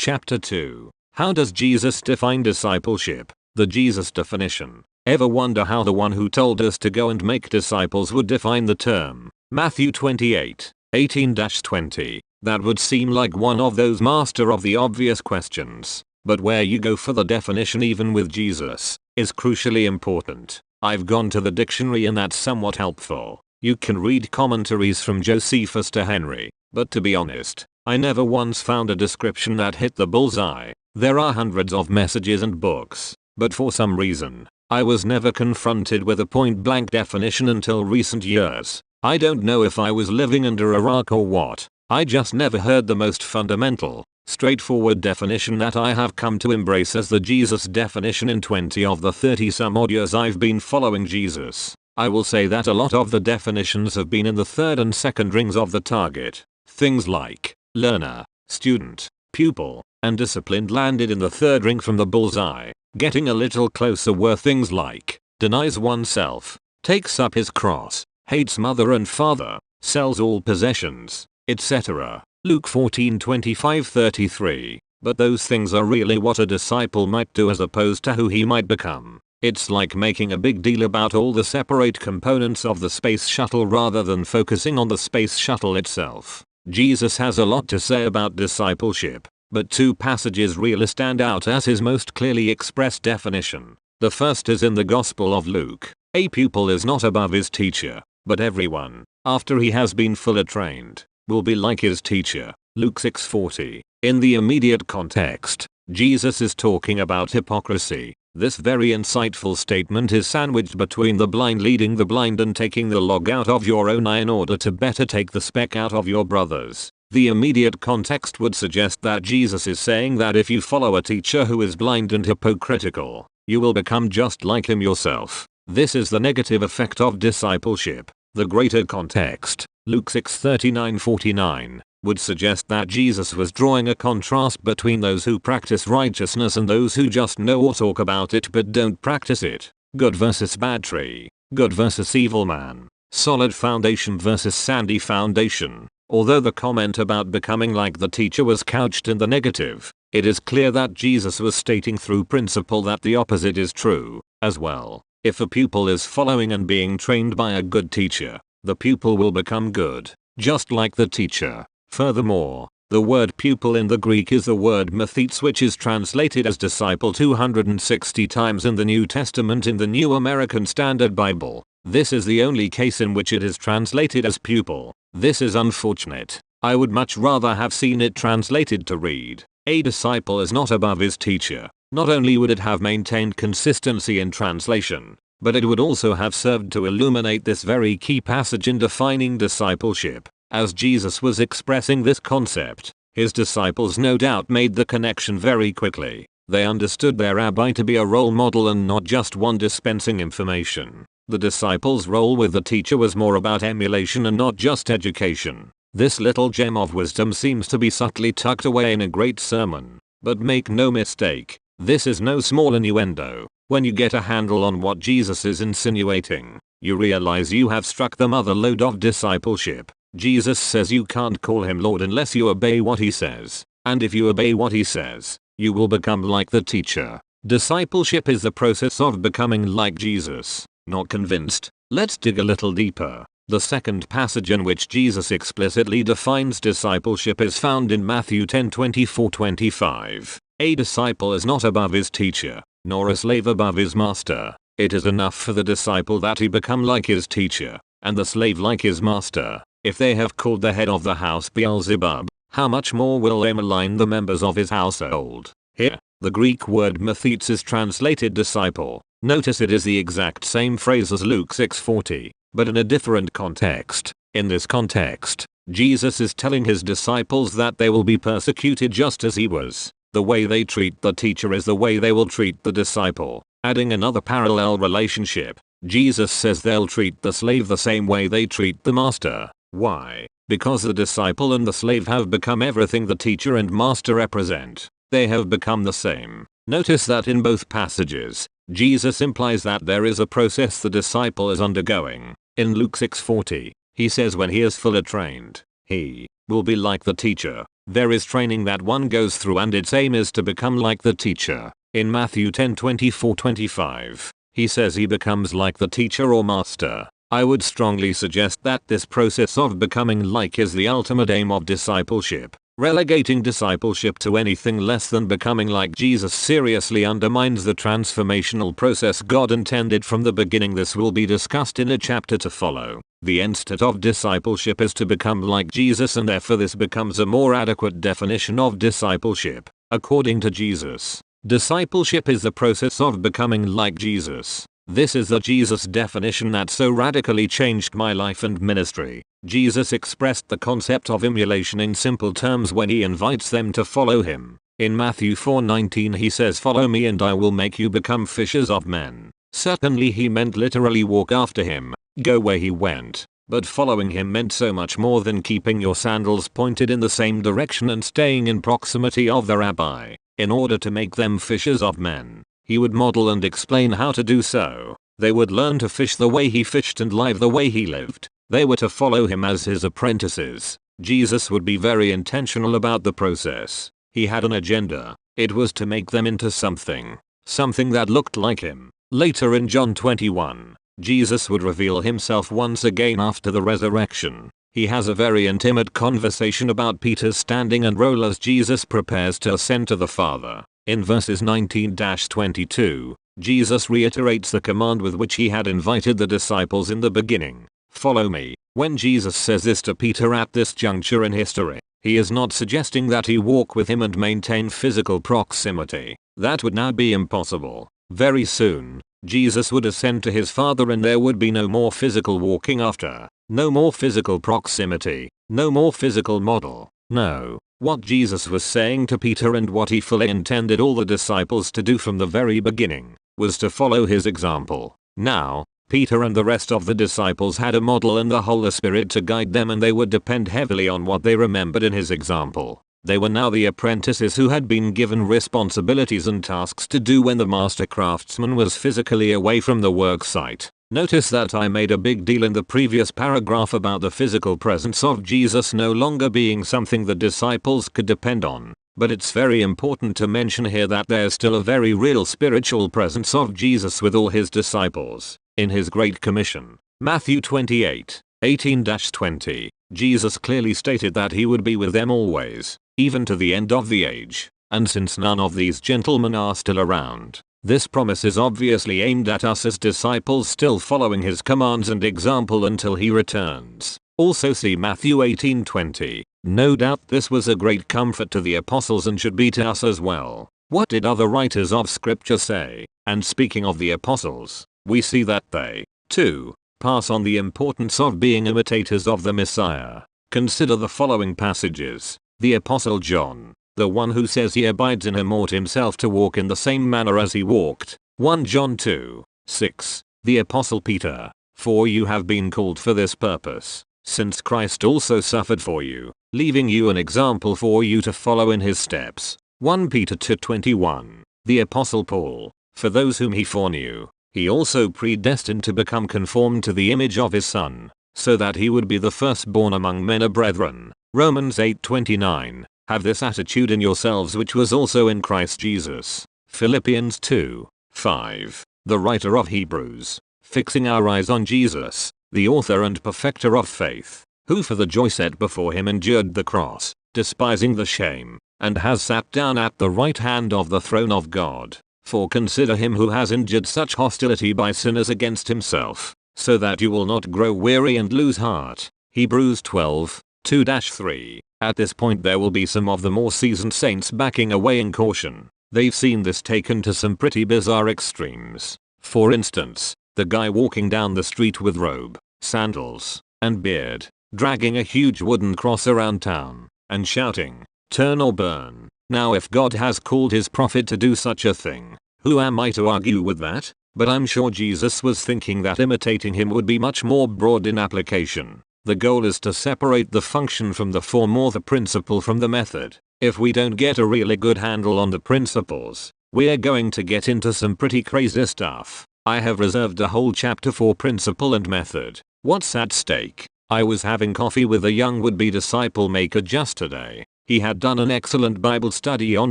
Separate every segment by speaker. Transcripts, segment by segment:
Speaker 1: Chapter 2. How does Jesus define discipleship? The Jesus definition. Ever wonder how the one who told us to go and make disciples would define the term? Matthew 28:18-20. That would seem like one of those master of the obvious questions. But where you go for the definition, even with Jesus, is crucially important. I've gone to the dictionary and that's somewhat helpful. You can read commentaries from Josephus to Henry, but to be honest, I never once found a description that hit the bullseye. There are hundreds of messages and books, but for some reason, I was never confronted with a point-blank definition until recent years. I don't know if I was living under a rock or what. I just never heard the most fundamental, straightforward definition that I have come to embrace as the Jesus definition in 20 of the 30 some odd years I've been following Jesus. I will say that a lot of the definitions have been in the third and second rings of the target. Things like learner, student, pupil, and disciplined landed in the third ring from the bullseye. Getting a little closer were things like denies oneself, takes up his cross, hates mother and father, sells all possessions, etc. Luke 14:25-33. But those things are really what a disciple might do as opposed to who he might become. It's like making a big deal about all the separate components of the space shuttle rather than focusing on the space shuttle itself. Jesus has a lot to say about discipleship, but two passages really stand out as his most clearly expressed definition. The first is in the Gospel of Luke. A pupil is not above his teacher, but everyone, after he has been fully trained, will be like his teacher. Luke 6:40. In the immediate context, Jesus is talking about hypocrisy. This very insightful statement is sandwiched between the blind leading the blind and taking the log out of your own eye in order to better take the speck out of your brother's. The immediate context would suggest that Jesus is saying that if you follow a teacher who is blind and hypocritical, you will become just like him yourself. This is the negative effect of discipleship. The greater context, Luke 6:39-49, would suggest that Jesus was drawing a contrast between those who practice righteousness and those who just know or talk about it but don't practice it. Good versus bad tree, good versus evil man, solid foundation versus sandy foundation. Although the comment about becoming like the teacher was couched in the negative, it is clear that Jesus was stating through principle that the opposite is true, as well. If a pupil is following and being trained by a good teacher, the pupil will become good, just like the teacher. Furthermore, the word pupil in the Greek is the word mathetes, which is translated as disciple 260 times in the New Testament in the New American Standard Bible. This is the only case in which it is translated as pupil. This is unfortunate. I would much rather have seen it translated to read, a disciple is not above his teacher. Not only would it have maintained consistency in translation, but it would also have served to illuminate this very key passage in defining discipleship. As Jesus was expressing this concept, his disciples no doubt made the connection very quickly. They understood their rabbi to be a role model and not just one dispensing information. The disciples' role with the teacher was more about emulation and not just education. This little gem of wisdom seems to be subtly tucked away in a great sermon. But make no mistake, this is no small innuendo. When you get a handle on what Jesus is insinuating, you realize you have struck the mother lode of discipleship. Jesus says you can't call him Lord unless you obey what he says. And if you obey what he says, you will become like the teacher. Discipleship is the process of becoming like Jesus. Not convinced? Let's dig a little deeper. The second passage in which Jesus explicitly defines discipleship is found in Matthew 10:24-25. A disciple is not above his teacher, nor a slave above his master. It is enough for the disciple that he become like his teacher, and the slave like his master. If they have called the head of the house Beelzebub, how much more will they malign the members of his household? Here, the Greek word mathetes is translated disciple. Notice it is the exact same phrase as Luke 6:40, but in a different context. In this context, Jesus is telling his disciples that they will be persecuted just as he was. The way they treat the teacher is the way they will treat the disciple. Adding another parallel relationship, Jesus says they'll treat the slave the same way they treat the master. Why? Because the disciple and the slave have become everything the teacher and master represent. They have become the same. Notice that in both passages, Jesus implies that there is a process the disciple is undergoing. In Luke 6:40, he says when he is fully trained, he will be like the teacher. There is training that one goes through and its aim is to become like the teacher. In Matthew 10:24-25, he says he becomes like the teacher or master. I would strongly suggest that this process of becoming like is the ultimate aim of discipleship. Relegating discipleship to anything less than becoming like Jesus seriously undermines the transformational process God intended from the beginning. This will be discussed in a chapter to follow. The end state of discipleship is to become like Jesus, and therefore this becomes a more adequate definition of discipleship. According to Jesus, discipleship is the process of becoming like Jesus. This is the Jesus definition that so radically changed my life and ministry. Jesus expressed the concept of emulation in simple terms when he invites them to follow him. In Matthew 4:19 he says, "Follow me and I will make you become fishers of men." Certainly he meant literally walk after him, go where he went. But following him meant so much more than keeping your sandals pointed in the same direction and staying in proximity of the rabbi. In order to make them fishers of men, he would model and explain how to do so. They would learn to fish the way he fished and live the way he lived. They were to follow him as his apprentices. Jesus would be very intentional about the process. He had an agenda. It was to make them into something that looked like him. Later in John 21, Jesus would reveal himself once again after the resurrection. He has a very intimate conversation about Peter's standing and role as Jesus prepares to ascend to the Father. In verses 19-22, Jesus reiterates the command with which he had invited the disciples in the beginning. Follow me. When Jesus says this to Peter at this juncture in history, he is not suggesting that he walk with him and maintain physical proximity. That would now be impossible. Very soon, Jesus would ascend to his Father and there would be no more physical walking after, no more physical proximity, no more physical model. No. What Jesus was saying to Peter and what he fully intended all the disciples to do from the very beginning was to follow his example. Now, Peter and the rest of the disciples had a model and the Holy Spirit to guide them, and they would depend heavily on what they remembered in his example. They were now the apprentices who had been given responsibilities and tasks to do when the master craftsman was physically away from the work site. Notice that I made a big deal in the previous paragraph about the physical presence of Jesus no longer being something the disciples could depend on. But it's very important to mention here that there's still a very real spiritual presence of Jesus with all his disciples. In his Great Commission, Matthew 28:18-20, Jesus clearly stated that he would be with them always, even to the end of the age. And since none of these gentlemen are still around, this promise is obviously aimed at us as disciples still following his commands and example until he returns. Also see Matthew 18:20. No doubt this was a great comfort to the apostles and should be to us as well. What did other writers of scripture say? And speaking of the apostles, we see that they, too, pass on the importance of being imitators of the Messiah. Consider the following passages. The Apostle John, the one who says he abides in him, ought himself to walk in the same manner as he walked. 1 John 2:6. The Apostle Peter, for you have been called for this purpose, since Christ also suffered for you, leaving you an example for you to follow in his steps. 1 Peter 2:21. The Apostle Paul, for those whom he foreknew, he also predestined to become conformed to the image of his Son, so that he would be the firstborn among many brethren. Romans 8:29. Have this attitude in yourselves which was also in Christ Jesus. Philippians 2:5. The writer of Hebrews, fixing our eyes on Jesus, the author and perfecter of faith, who for the joy set before him endured the cross, despising the shame, and has sat down at the right hand of the throne of God. For consider him who has endured such hostility by sinners against himself, so that you will not grow weary and lose heart. Hebrews 12:2-3. At this point there will be some of the more seasoned saints backing away in caution. They've seen this taken to some pretty bizarre extremes. For instance, the guy walking down the street with robe, sandals, and beard, dragging a huge wooden cross around town, and shouting, "Turn or burn." Now if God has called his prophet to do such a thing, who am I to argue with that? But I'm sure Jesus was thinking that imitating him would be much more broad in application. The goal is to separate the function from the form or the principle from the method. If we don't get a really good handle on the principles, we're going to get into some pretty crazy stuff. I have reserved a whole chapter for principle and method. What's at stake? I was having coffee with a young would-be disciple maker just today. He had done an excellent Bible study on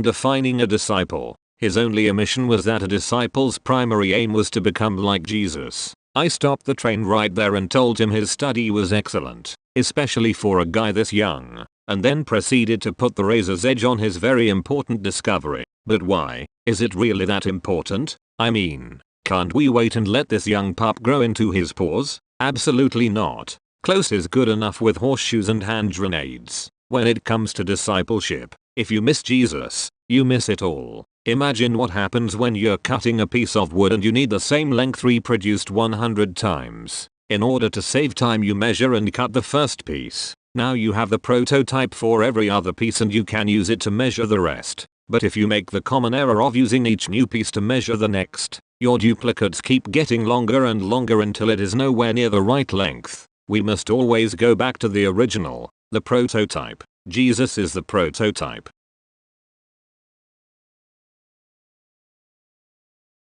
Speaker 1: defining a disciple. His only omission was that a disciple's primary aim was to become like Jesus. I stopped the train right there and told him his study was excellent, especially for a guy this young, and then proceeded to put the razor's edge on his very important discovery. But why? Is it really that important? I mean, can't we wait and let this young pup grow into his paws? Absolutely not. Close is good enough with horseshoes and hand grenades. When it comes to discipleship, if you miss Jesus, you miss it all. Imagine what happens when you're cutting a piece of wood and you need the same length reproduced 100 times. In order to save time, you measure and cut the first piece. Now you have the prototype for every other piece and you can use it to measure the rest. But if you make the common error of using each new piece to measure the next, your duplicates keep getting longer and longer until it is nowhere near the right length. We must always go back to the original, the prototype. Jesus is the prototype.